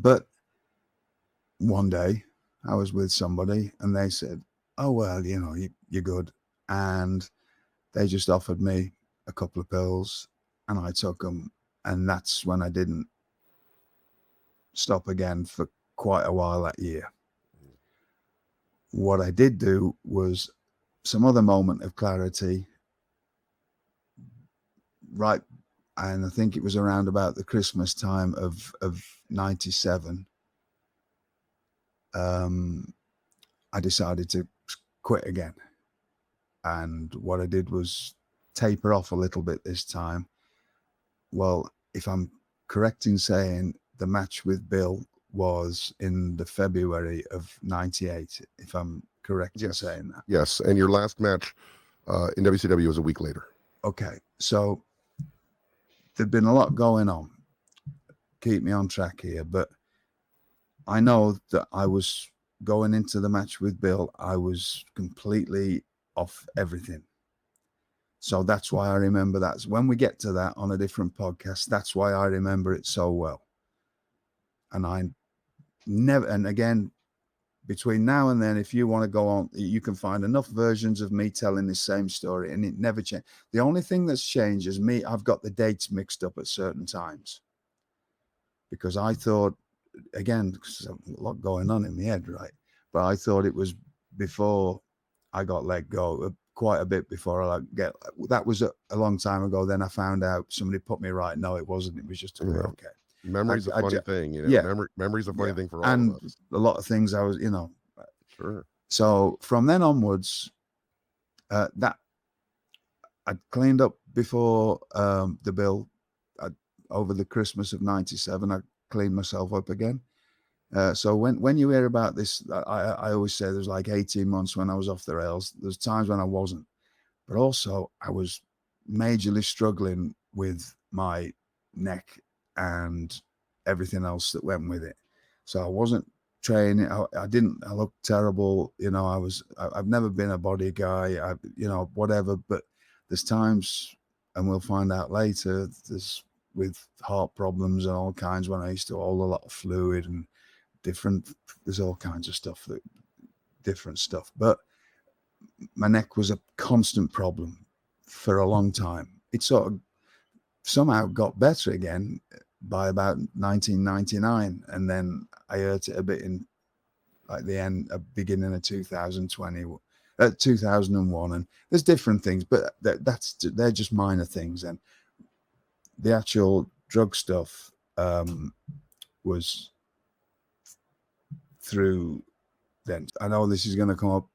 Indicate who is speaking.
Speaker 1: But one day I was with somebody and they said, "Oh, well, you're good." And they just offered me a couple of pills and I took them. And that's when I didn't stop again for quite a while that year. What I did do was some other moment of clarity, right? And I think it was around about the Christmas time of 97. I decided to quit again. And what I did was taper off a little bit this time. Well, if I'm correct in saying the match with Bill was in the February of 98, if I'm correct in saying that.
Speaker 2: Yes, and your last match in WCW was a week later.
Speaker 1: Okay, so there'd been a lot going on. Keep me on track here, but I know that I was going into the match with Bill, I was completely off everything. So that's why I remember that. When we get to that on a different podcast, that's why I remember it so well. And I never, and again, between now and then, if you want to go on, you can find enough versions of me telling this same story and it never changed. The only thing that's changed is me, I've got the dates mixed up at certain times because I thought, again, there's a lot going on in my head, right? But I thought it was before I got let go, quite a bit before that was a long time ago. Then I found out, somebody put me right. No, it wasn't. It was just okay.
Speaker 2: Memory's a funny thing,
Speaker 1: Yeah.
Speaker 2: Memory's a funny thing for all
Speaker 1: and
Speaker 2: of us.
Speaker 1: a lot of things I was,
Speaker 2: Sure.
Speaker 1: So from then onwards, that I'd cleaned up before the Bill. Over the Christmas of 97, I cleaned myself up again. So when you hear about this, I always say there's like 18 months when I was off the rails. There's times when I wasn't, but also I was majorly struggling with my neck and everything else that went with it. So I wasn't training. I looked terrible. I've never been a body guy, whatever, but there's times, and we'll find out later, there's with heart problems and all kinds when I used to hold a lot of fluid and there's all kinds of different stuff. But my neck was a constant problem for a long time. It sort of somehow got better again by about 1999. And then I hurt it a bit in like beginning of 2001. And there's different things, but they're just minor things. And the actual drug stuff was through then. I know this is going to come up